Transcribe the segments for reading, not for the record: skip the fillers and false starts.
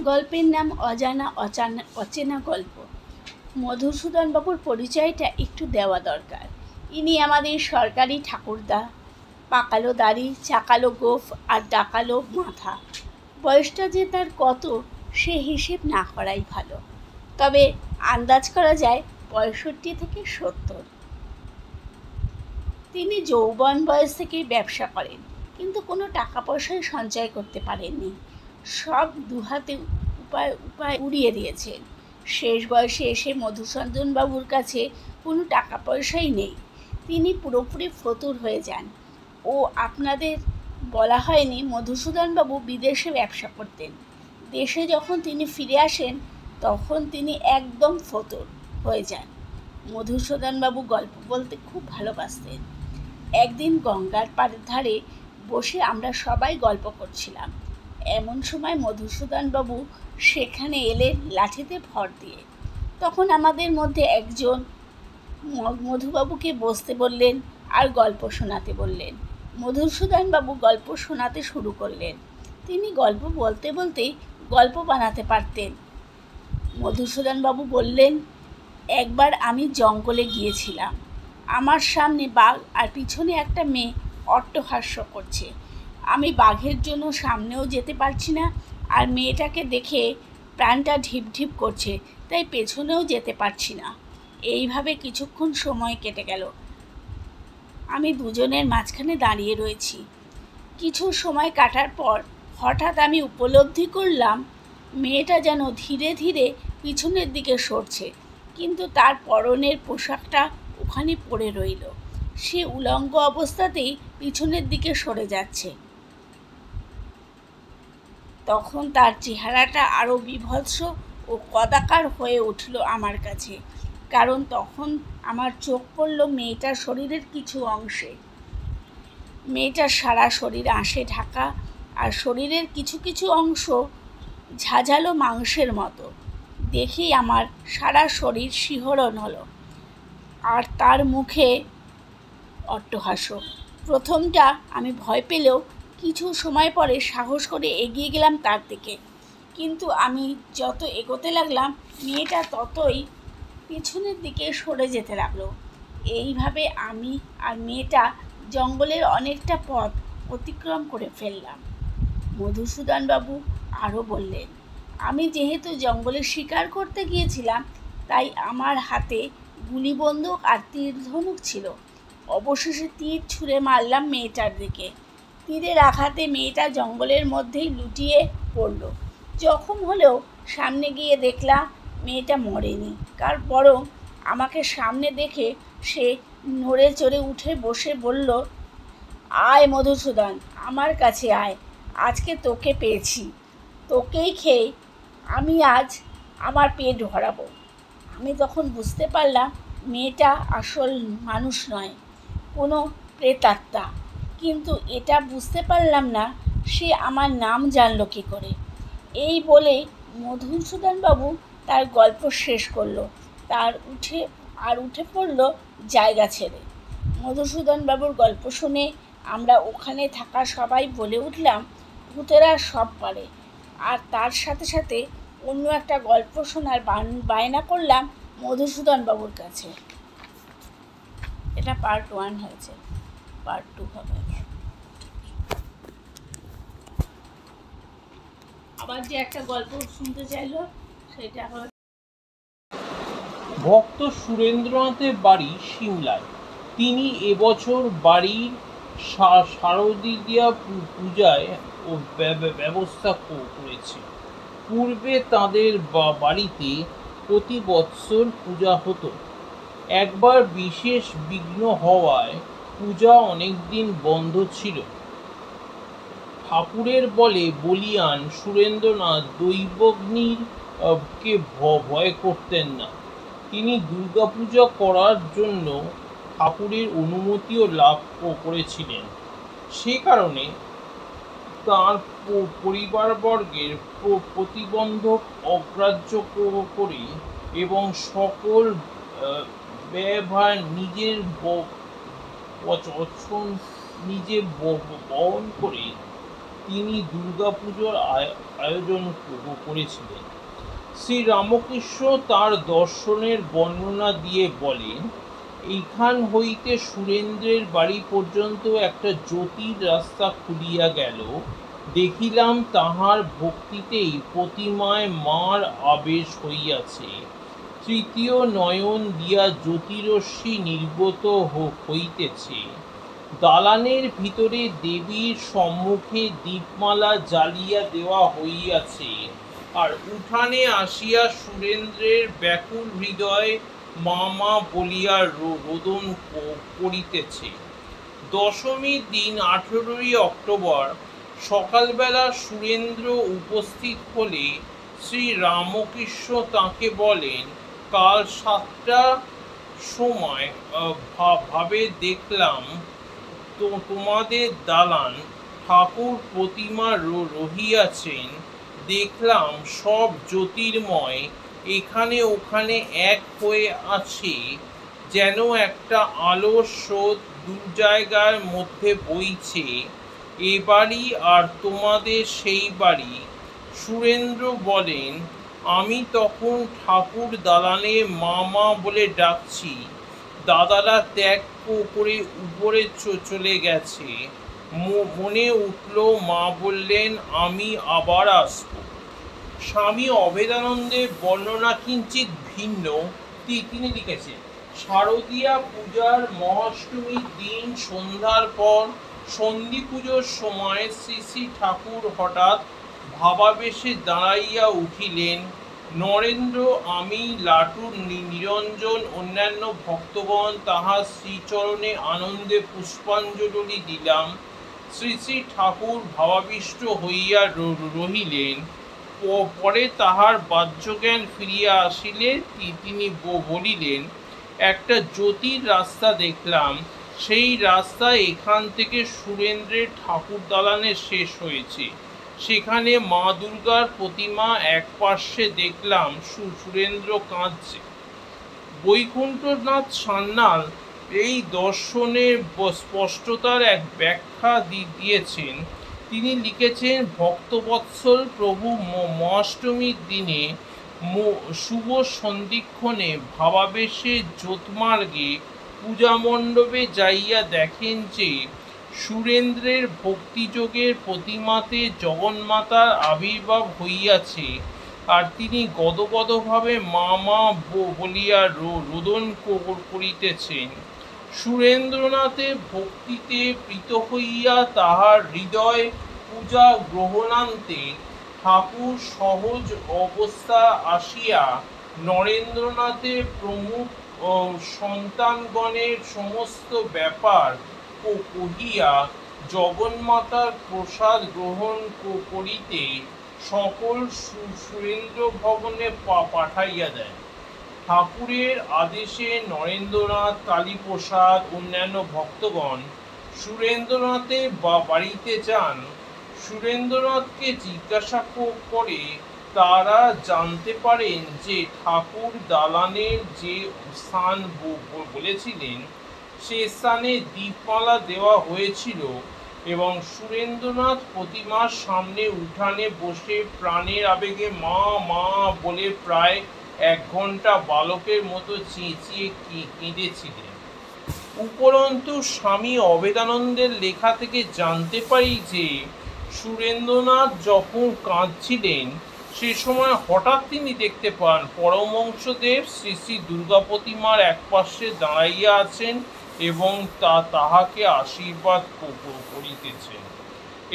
গল্পের নাম অজানা অচেনা গল্প। মধুসূদনবাবুর পরিচয়টা একটু দেওয়া দরকার। ইনি আমাদের সরকারি ঠাকুরদা। পাকালো দাড়ি, চাকালো গোঁফ আর ডাকালো মাথা। বয়সটা যে তার কত সে হিসেব না করাই ভালো, তবে আন্দাজ করা যায় 65 থেকে 70। তিনি যৌবন বয়স থেকেই ব্যবসা করেন, কিন্তু কোনো টাকা পয়সাই সঞ্চয় করতে পারেননি। সব দুহাতে উপায় উড়িয়ে দিয়েছেন। শেষ বয়সে এসে মধুসূদনবাবুর কাছে কোনো টাকা পয়সাই নেই। তিনি পুরোপুরি ফতুর হয়ে যান। ও আপনাদের বলা হয়নি মধুসূদনবাবু বিদেশে ব্যবসা করতেন। দেশে যখন তিনি ফিরে আসেন তখন তিনি একদম ফতুর হয়ে যান। মধুসূদনবাবু গল্প বলতে খুব ভালোবাসতেন। একদিন গঙ্গার ধারে বসে আমরা সবাই গল্প করছিলাম। এমন সময় মধুসূদনবাবু সেখানে এলেন লাঠিতে ভর দিয়ে। তখন আমাদের মধ্যে একজন মধুবাবুকে বসতে বললেন আর গল্প শোনাতে বললেন। মধুসূদনবাবু গল্প শোনাতে শুরু করলেন। তিনি গল্প বলতে বলতেই গল্প বানাতে পারতেন। মধুসূদনবাবু বললেন, একবার আমি জঙ্গলে গিয়েছিলাম। আমার সামনে বাঘ আর পিছনে একটা মেয়ে অট্টহাস্য করছে। আমি বাঘের জন্য সামনেও যেতে পারছি না, আর মেয়েটাকে দেখে প্রাণটা ঢিপ ঢিপ করছে, তাই পেছনেও যেতে পারছি না। এইভাবে কিছুক্ষণ সময় কেটে গেল। আমি দুজনের মাঝখানে দাঁড়িয়ে রয়েছি। কিছু সময় কাটার পর হঠাৎ আমি উপলব্ধি করলাম মেয়েটা যেন ধীরে ধীরে পিছনের দিকে সরছে, কিন্তু তার পরনের পোশাকটা ওখানে পড়ে রইল। সে উলঙ্গ অবস্থাতেই পিছনের দিকে সরে যাচ্ছে। তখন তার চেহারাটা আরও বিভৎস ও কদাকার হয়ে উঠল আমার কাছে, কারণ তখন আমার চোখ পড়ল মেয়েটার শরীরের কিছু অংশে। মেয়েটার সারা শরীর আঁশে ঢাকা, আর শরীরের কিছু কিছু অংশ ঝাঁঝালো মাংসের মতো। দেখেই আমার সারা শরীর শিহরণ হলো। আর তার মুখে অট্টহাস্য। প্রথমটা আমি ভয় পেলেও কিছু সময় পরে সাহস করে এগিয়ে গেলাম তার দিকে। কিন্তু আমি যত এগোতে লাগলাম মেয়েটা ততই পিছনের দিকে সরে যেতে লাগলো। এইভাবে আমি আর মেয়েটা জঙ্গলের অনেকটা পথ অতিক্রম করে ফেললাম। মধুসূদনবাবু আরও বললেন, আমি যেহেতু জঙ্গলে শিকার করতে গিয়েছিলাম, তাই আমার হাতে গুলি বন্দুক আর তীর ধনুক ছিল। অবশেষে তীর ছুঁড়ে মারলাম মেয়েটার দিকে। তীরের আঘাতে মেয়েটা জঙ্গলের মধ্যেই লুটিয়ে পড়ল। জখম হলেও সামনে গিয়ে দেখলাম মেয়েটা মরেনি, বরং আমাকে সামনে দেখে সে নড়ে চড়ে উঠে বসে বলল, আয় মধুসূদন, আমার কাছে আয়। আজকে তোকে পেয়েছি। তোকেই খেয়ে আমি আজ আমার পেট ভরাবো। আমি তখন বুঝতে পারলাম মেয়েটা আসল মানুষ নয়, কোনো প্রেতাত্মা। কিন্তু এটা বুঝতে পারলাম না সে আমার নাম জানলো কী করে। এই বলে মধুসূদনবাবু তার গল্প শেষ করলো। উঠে পড়ল জায়গা ছেড়ে। মধুসূদনবাবুর গল্প শুনে আমরা ওখানে থাকা সবাই বলে উঠলাম, ভূতেরা সব পারে। আর তার সাথে সাথে অন্য একটা গল্প শোনার বায়না করলাম মধুসূদনবাবুর কাছে। এটা পার্ট 1 হয়েছে, পার্ট 2 হবে। আবার যে একটা গল্প শুনতে চাইলো সেটা হবে। ভক্ত সুরেন্দ্রনাথের বাড়ি সিমলায়। তিনি এবছর বাড়ির শারদীয়া পূজায় ব্যবস্থা করেছে। পূর্বে তাদের বাড়িতে প্রতি বৎসর পূজা হতো। একবার বিশেষ বিঘ্ন হওয়ায় পূজা অনেকদিন বন্ধ ছিল। ঠাকুরের বলে বলীয়ান সুরেন্দ্রনাথ দৈবাগ্নির কে ভয় করতেন না। তিনি দুর্গাপূজা করার জন্য ঠাকুরের অনুমতিও লাভ করেছিলেন। সে কারণে তাঁর পরিবারবর্গের প্রতিবন্ধক অগ্রাহ্য করে এবং সকল ব্যয়ভার নিজে বহন করে তিনি দুর্গাপুজোর আয়োজন করেছিলেন। শ্রী রামকৃষ্ণ তার দর্শনের বর্ণনা দিয়ে বলেন, এইখান হইতে সুরেন্দ্রের বাড়ি পর্যন্ত একটা জ্যোতির রাস্তা খুলিয়া গেল। দেখিলাম তাহার ভক্তিতেই প্রতিমায় মার আবেশ হইয়াছে। তৃতীয় নয়ন দিয়া জ্যোতিরশ্মি নির্গত হইতেছে। দালানের ভিতরে দেবীর সম্মুখে দীপমালা জ্বালিয়া দেওয়া হইয়াছে, আর উঠানে আসিয়া সুরেন্দ্রের ব্যাকুল হৃদয় মা মা বলিয়া রোদন করিতেছে। দশমীর দিন 18ই অক্টোবর সকালবেলা সুরেন্দ্র উপস্থিত হলে শ্রী রামকৃষ্ণ তাঁকে বলেন, কাল 7টার সময় ভাবে দেখলাম তোমাদের দালান ঠাকুর প্রতিমা রহিয়াছেন। দেখলাম সব জ্যোতির্ময় এখানে ওখানে এক হয়ে আছে, যেন একটা আলোর স্রোত দু জায়গার মধ্যে বইছে। এ বাড়ি আর তোমাদের সেই বাড়ি। সুরেন্দ্র বলেন, আমি তখন ঠাকুর দালানে মা মা বলে ডাকছি। দাদারা ত্যাগ করে উপরে চলে গেছে। মনে উঠল, মা বললেন আমি আবার আসব। স্বামী অভেদানন্দের বর্ণনা কিঞ্চিৎ ভিন্ন। তিনি লিখেছেন, শারদীয়া পূজার মহাষ্টমীর দিন সন্ধ্যার পর সন্ধি পুজোর সময় শ্রী শ্রী ঠাকুর হঠাৎ ভাবাবেশে দাঁড়াইয়া উঠিলেন। নরেন্দ্র, আমি, লাটু, নিরঞ্জন, অন্যান্য ভক্তগণ তাহার শ্রীচরণে আনন্দে পুষ্পাঞ্জলি দিলাম। শ্রী শ্রী ঠাকুর ভাবাবিষ্ট হইয়া রহিলেন। পরে তাহার বাহ্যজ্ঞান ফিরিয়া আসিলে তিনি বলিলেন, একটা জ্যোতির রাস্তা দেখলাম। সেই রাস্তা এখান থেকে সুরেন্দ্রের ঠাকুর দালানে শেষ হয়েছে। সেখানে মা দুর্গার প্রতিমা এক পার্শ্বে দেখলাম। সুরেন্দ্র কাঁদছে। বৈকুণ্ঠনাথ সান্যাল এই দর্শনের স্পষ্টতার এক ব্যাখ্যা দিয়েছেন। তিনি লিখেছেন, ভক্তবৎসল প্রভু মহাষ্টমীর দিনে শুভ সন্ধিক্ষণে ভাবাবেশে জ্যোৎমার্গে পূজা মণ্ডপে যাইয়া দেখেন যে সুরেন্দ্রের ভক্তিযোগের প্রতিমাতে জগন্মাতার আবির্ভাব হইয়াছে, আর তিনি গদগদভাবে মা মা বলিয়া রোদন করিতেছেন। সুরেন্দ্রনাথের ভক্তিতে প্রীত হইয়া তাহার হৃদয় পূজা গ্রহণান্তে ঠাকুর সহজ অবস্থা আসিয়া নরেন্দ্রনাথের প্রমুখ সন্তানগণের সমস্ত ব্যাপার কহিয়া জগন্মাতার প্রসাদ গ্রহণ করিতে সকল সুরেন্দ্র ভবনে পাঠাইয়া দেন। ঠাকুরের আদেশে নরেন্দ্রনাথ, কালীপ্রসাদ, অন্যান্য ভক্তগণ সুরেন্দ্রনাথের বাড়িতে যান। সুরেন্দ্রনাথকে জিজ্ঞাসা করে তারা জানতে পারেন যে ঠাকুর দালানের যে স্থান বলেছিলেন সে স্থানে দীপমালা দেওয়া হয়েছিল, এবং সুরেন্দ্রনাথ প্রতিমার সামনে উঠানে বসে প্রাণের আবেগে মা মা বলে প্রায় 1 ঘন্টা বালকের মতো চেঁচিয়ে কেঁদেছিলেন। উপরন্তু স্বামী অভেদানন্দের লেখা থেকে জানতে পারি যে সুরেন্দ্রনাথ যখন কাঁদছিলেন সে সময় হঠাৎ তিনি দেখতে পান পরমহংসদেব শ্রী শ্রী দুর্গা প্রতিমার এক পার্শ্বে দাঁড়াইয়া আছেন এবং তাহাকে আশীর্বাদ করিতেছেন।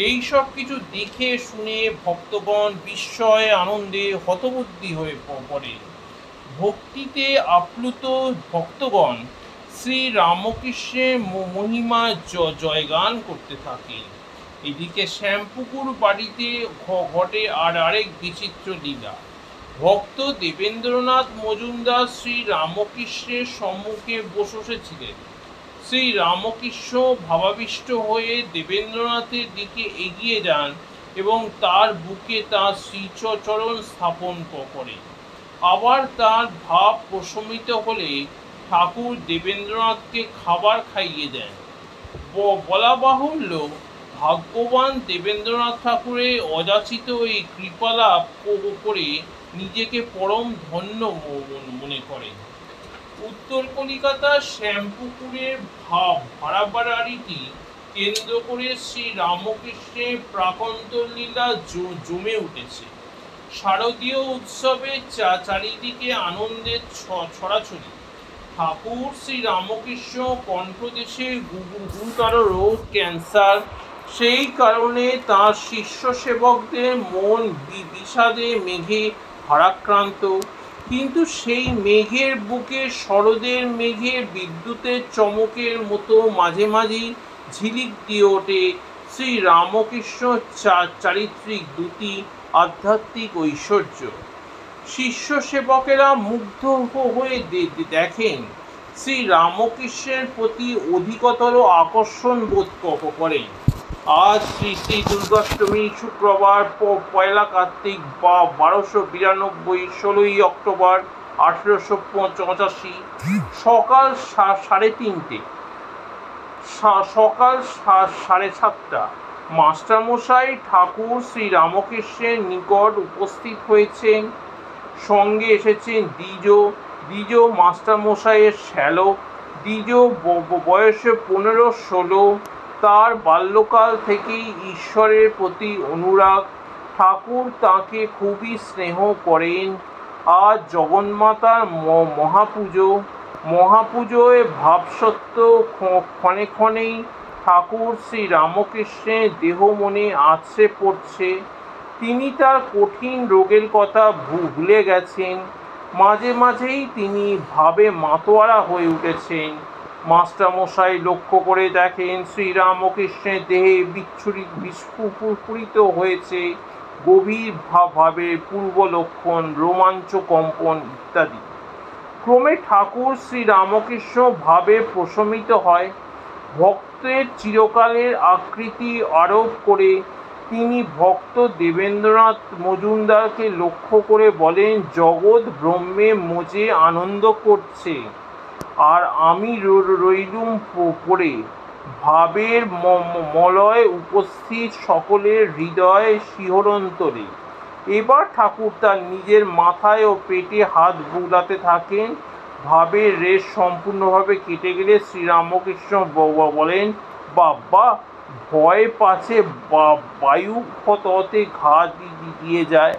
এই সব কিছু দেখে শুনে ভক্তগণ বিস্ময়ে আনন্দে হতবুদ্ধি হয়ে পড়েন। ভক্তিতে আপ্লুত ভক্তগণ শ্রী রামকৃষ্ণের মহিমা জয়গান করতে থাকেন। এদিকে শ্যামপুকুর বাড়িতে ঘটে আরেক বিচিত্র লীলা। ভক্ত দেবেন্দ্রনাথ মজুমদার শ্রী রামকৃষ্ণের সম্মুখে বসেছিলেন। শ্রী রামকৃষ্ণ ভাবাবিষ্ট হয়ে দেবেন্দ্রনাথের দিকে এগিয়ে যান এবং তার বুকে তাঁর শ্রীচরণ স্থাপন করেন। আবার তার ভাব প্রশমিত হলে ঠাকুর দেবেন্দ্রনাথকে খাবার খাইয়ে দেন। বলা বাহুল্য, ভাগ্যবান দেবেন্দ্রনাথ ঠাকুরের অযাচিত এই কৃপালাভ করে নিজেকে পরম ধন্য মনে করেন। উত্তর কলিকাতার শ্যামপুকুরের ভাড়া বাড়িটি কেন্দ্র করে শ্রী রামকৃষ্ণের প্রাকন্তর লীলা জমে উঠেছে। শারদীয় উৎসবে চারিদিকে আনন্দের ছড়াছড়ি। ঠাকুর শ্রী রামকৃষ্ণ কণ্ঠদেশে গুরুতর রোগ ক্যান্সার, সেই কারণে তাঁর শিষ্য সেবকদের মন বিষাদে মেঘে ভারাক্রান্ত। কিন্তু সেই মেঘের বুকে শরদের মেঘে বিদ্যুতের চমকের মতো মাঝে মাঝেই ঝিলিক দিয়ে ওঠে শ্রী রামকৃষ্ণ চারিত্রিক দুটি আধ্যাত্মিক ঐশ্বর্য। শিষ্য সেবকেরা মুগ্ধ হয়ে দেখেন, শ্রী রামকৃষ্ণের প্রতি অধিকতর আকর্ষণ বোধ করেন। আজ শ্রী শ্রী দুর্গাষ্টমী, শুক্রবার পয়লা কার্তিক 1292, 16ই অক্টোবর 1885, সকাল 3:30, সকাল 7:30 মাস্টারমশাই ঠাকুর শ্রী রামকৃষ্ণের নিকট উপস্থিত হয়েছেন। সঙ্গে এসেছেন দ্বিজ মাস্টারমশাইয়ের শ্যালক। দ্বিজ বয়সে 15-16, তার বাল্যকাল থেকেই ঈশ্বরের প্রতি অনুরাগ। ঠাকুর তাকে খুবই স্নেহ করেন। আজ জগন্মাতার মহাপুজোয় ভাবসত্ত্ব ক্ষণে ক্ষণেই ঠাকুর শ্রী রামকৃষ্ণের দেহ মনে আছড়ে পড়ছে। তিনি তার কঠিন রোগের কথা ভুলে গেছেন। মাঝে মাঝেই তিনি ভাবে মাতোয়ারা হয়ে উঠেছেন। মাস্টারমশাই লক্ষ্য করে দেখেন শ্রীরামকৃষ্ণের দেহে বিস্ফুরিত হয়েছে গভীর ভাবের পূর্ব লক্ষণ, রোমাঞ্চ, কম্পন ইত্যাদি। ক্রমে ঠাকুর শ্রী রামকৃষ্ণ ভাবে প্রশমিত হয়। ভক্তের চিরকালের আকৃতি আরোপ করে তিনি ভক্ত দেবেন্দ্রনাথ মজুমদারকে লক্ষ্য করে বলেন, জগৎ ব্রহ্মে মজে আনন্দ করছে, আর আমি রইলুম পড়ে। ভাবের মলয় উপস্থিত সকলের হৃদয় শিহরন্তরে। এবার ঠাকুর তার নিজের মাথায় ও পেটে হাত বুলাতে থাকেন। ভাবের রেশ সম্পূর্ণভাবে কেটে গেলে শ্রীরামকৃষ্ণ বলেন, বাবা, ভয় পাছে বায়ু ততে ঘা দিয়ে যায়।